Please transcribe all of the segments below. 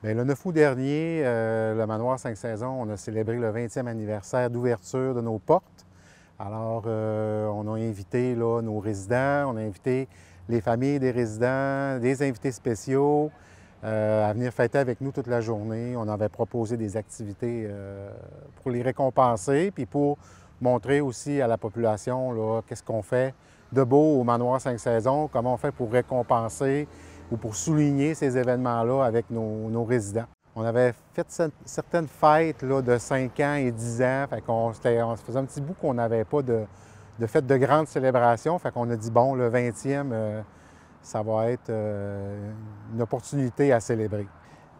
Bien, le 9 août dernier, le manoir 5 Saisons, on a célébré le 20e anniversaire d'ouverture de nos portes. Alors, on a invité là, nos résidents, on a invité les familles des résidents, des invités spéciaux à venir fêter avec nous toute la journée. On avait proposé des activités pour les récompenser, puis pour montrer aussi à la population là, qu'est-ce qu'on fait de beau au manoir 5 Saisons, comment on fait pour récompenser ou pour souligner ces événements-là avec nos résidents. On avait fait certaines fêtes là, de 5 ans et 10 ans, on se faisait un petit bout qu'on n'avait pas de fête de grandes célébrations, fait qu'on a dit, bon, le 20e, ça va être une opportunité à célébrer.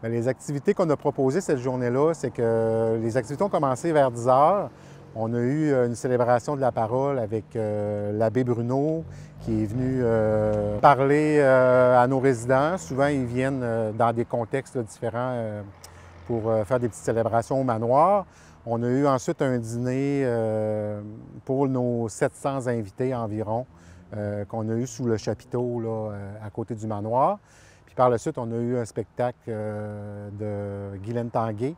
Bien, les activités qu'on a proposées cette journée-là, c'est que les activités ont commencé vers 10 heures. On a eu une célébration de la parole avec l'abbé Bruno qui est venu parler à nos résidents. Souvent, ils viennent dans des contextes différents pour faire des petites célébrations au manoir. On a eu ensuite un dîner pour nos 700 invités environ qu'on a eu sous le chapiteau là, à côté du manoir. Puis par la suite, on a eu un spectacle de Guylaine Tanguay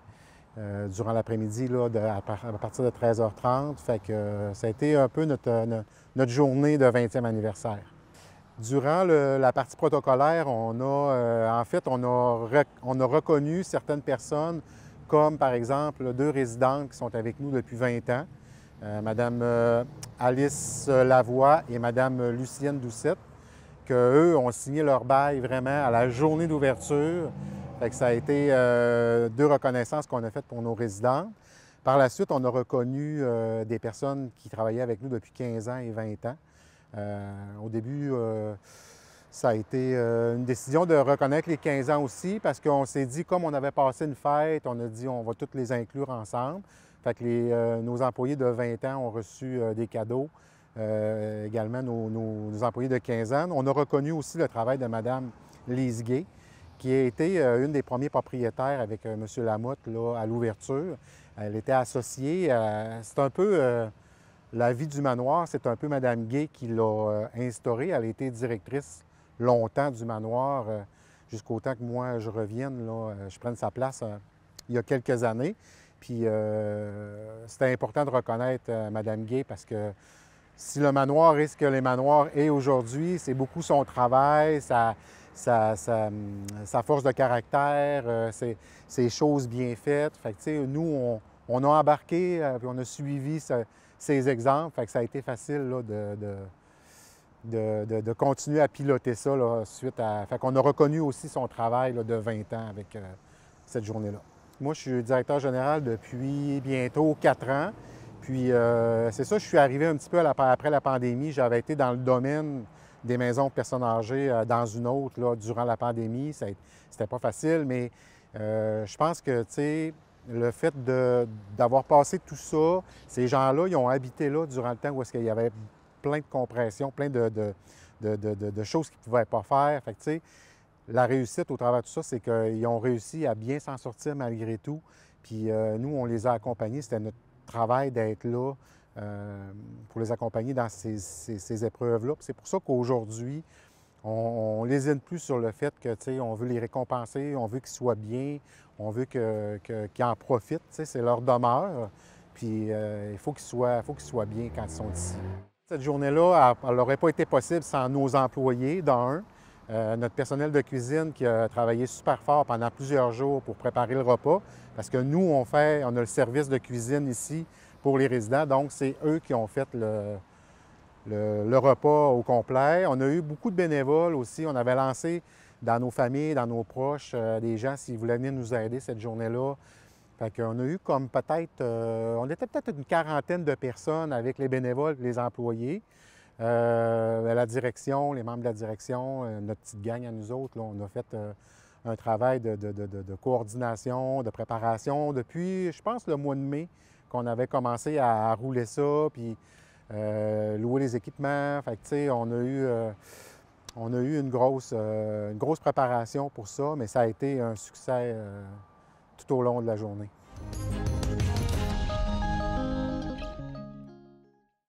durant l'après-midi à partir de 13h30. Fait que ça a été un peu notre journée de 20e anniversaire. Durant la partie protocolaire, on a reconnu certaines personnes, comme par exemple 2 résidentes qui sont avec nous depuis 20 ans, Madame Alice Lavoie et Madame Lucienne Doucette, qu'eux ont signé leur bail vraiment à la journée d'ouverture. Fait que ça a été 2 reconnaissances qu'on a faites pour nos résidents. Par la suite, on a reconnu des personnes qui travaillaient avec nous depuis 15 ans et 20 ans. Au début, ça a été une décision de reconnaître les 15 ans aussi parce qu'on s'est dit, comme on avait passé une fête, on a dit on va toutes les inclure ensemble. Fait que nos employés de 20 ans ont reçu des cadeaux, également nos employés de 15 ans. On a reconnu aussi le travail de Mme Lise Gay, qui a été une des premiers propriétaires avec M. Lamotte là, à l'ouverture. Elle était associée. C'est un peu la vie du manoir, c'est un peu Mme Gay qui l'a instaurée. Elle a été directrice longtemps du manoir, jusqu'au temps que moi je revienne, là, je prenne sa place il y a quelques années. Puis c'était important de reconnaître Mme Gay parce que si le manoir est ce que les manoirs est aujourd'hui, c'est beaucoup son travail, sa force de caractère, ses choses bien faites. Fait que, nous, on a embarqué puis on a suivi ces exemples. Fait que ça a été facile là, de continuer à piloter ça là, suite à. Fait qu'on a reconnu aussi son travail là, de 20 ans avec cette journée-là. Moi, je suis directeur général depuis bientôt 4 ans. Puis, c'est ça, je suis arrivé un petit peu après la pandémie. J'avais été dans le domaine des maisons de personnes âgées dans une autre là, durant la pandémie. C'était pas facile, mais je pense que, tu sais, le fait d'avoir passé tout ça, ces gens-là, ils ont habité là durant le temps où est-ce qu'il y avait plein de compression, plein de choses qu'ils ne pouvaient pas faire. Fait que, tu sais, la réussite au travers de tout ça, c'est qu'ils ont réussi à bien s'en sortir malgré tout. Puis nous, on les a accompagnés. C'était notre travail d'être là pour les accompagner dans ces épreuves-là. C'est pour ça qu'aujourd'hui, on lésine plus sur le fait que, tu sais, on veut les récompenser, on veut qu'ils soient bien, on veut qu'ils en profitent. Tu sais, c'est leur demeure. Puis il faut qu'ils soient bien quand ils sont ici. Cette journée-là, elle n'aurait pas été possible sans nos employés, d'un. Notre personnel de cuisine qui a travaillé super fort pendant plusieurs jours pour préparer le repas, parce que nous, on a le service de cuisine ici pour les résidents, donc c'est eux qui ont fait le repas au complet. On a eu beaucoup de bénévoles aussi. On avait lancé dans nos familles, dans nos proches, des gens s'ils voulaient venir nous aider cette journée-là. Fait qu'on a eu comme peut-être, on était peut-être une quarantaine de personnes avec les bénévoles et les employés. La direction, les membres de la direction, notre petite gang à nous autres, là, on a fait un travail de coordination, de préparation depuis, je pense, le mois de mai qu'on avait commencé à rouler ça, puis louer les équipements. Fait que, tu sais, on a eu une grosse préparation pour ça, mais ça a été un succès tout au long de la journée.